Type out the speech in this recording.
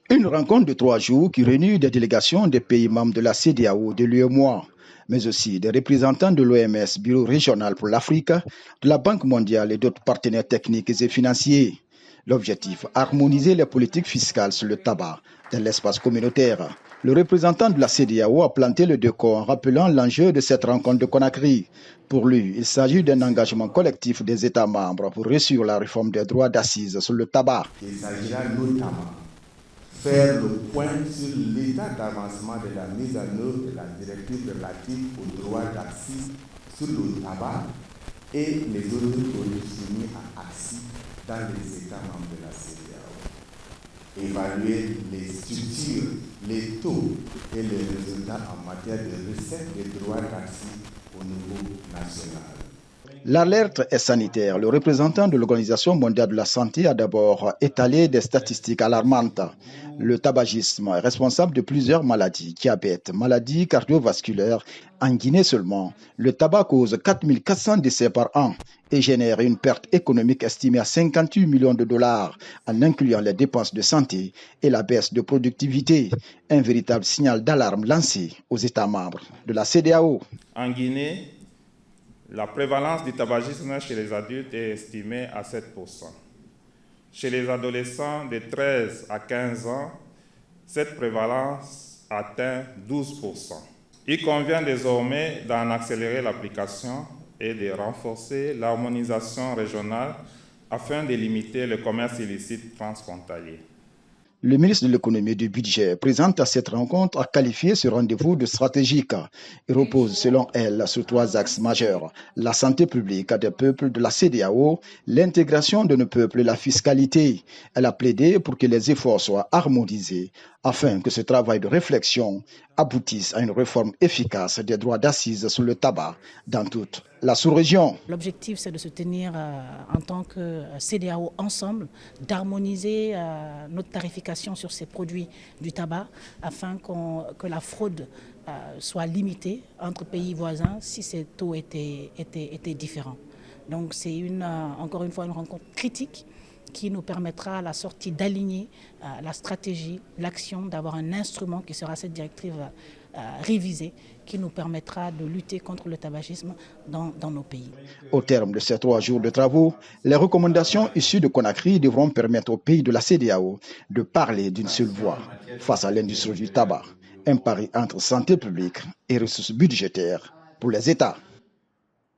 Une rencontre de 3 jours qui réunit des délégations des pays membres de la CEDEAO, de l'UEMOA, mais aussi des représentants de l'OMS, Bureau régional pour l'Afrique, de la Banque mondiale et d'autres partenaires techniques et financiers. L'objectif, harmoniser les politiques fiscales sur le tabac dans l'espace communautaire. Le représentant de la CEDEAO a planté le décor en rappelant l'enjeu de cette rencontre de Conakry. Pour lui, il s'agit d'un engagement collectif des États membres pour réussir la réforme des droits d'assises sur le tabac. Il s'agira notamment faire le point sur l'état d'avancement de la mise en œuvre de la directive relative aux droits d'accise sur le tabac et les autres produits soumis à accise dans les États membres de la CEDEAO. Évaluer les structures, les taux et les résultats en matière de recettes des droits d'accise au niveau national. L'alerte est sanitaire. Le représentant de l'Organisation mondiale de la santé a d'abord étalé des statistiques alarmantes. Le tabagisme est responsable de plusieurs maladies, diabète, maladies cardiovasculaires. En Guinée seulement, le tabac cause 4400 décès par an et génère une perte économique estimée à 58 millions de dollars, en incluant les dépenses de santé et la baisse de productivité. Un véritable signal d'alarme lancé aux États membres de la CEDEAO. En Guinée, la prévalence du tabagisme chez les adultes est estimée à 7%. Chez les adolescents de 13 à 15 ans, cette prévalence atteint 12%. Il convient désormais d'en accélérer l'application et de renforcer l'harmonisation régionale afin de limiter le commerce illicite transfrontalier. Le ministre de l'économie et du budget, présente à cette rencontre, a qualifié ce rendez-vous de stratégique. Il repose, selon elle, sur 3 axes majeurs: la santé publique des peuples de la CEDEAO, l'intégration de nos peuples et la fiscalité. Elle a plaidé pour que les efforts soient harmonisés afin que ce travail de réflexion aboutisse à une réforme efficace des droits d'assises sur le tabac dans toute la sous-région. L'objectif, c'est de se tenir en tant que CEDEAO ensemble, d'harmoniser notre tarification sur ces produits du tabac afin que la fraude soit limitée entre pays voisins si ces taux étaient différents. Donc c'est encore une fois une rencontre critique qui nous permettra à la sortie d'aligner la stratégie, l'action, d'avoir un instrument qui sera cette directive révisée, qui nous permettra de lutter contre le tabagisme dans nos pays. Au terme de ces 3 jours de travaux, les recommandations issues de Conakry devront permettre aux pays de la CEDEAO de parler d'une seule voix face à l'industrie du tabac. Un pari entre santé publique et ressources budgétaires pour les États.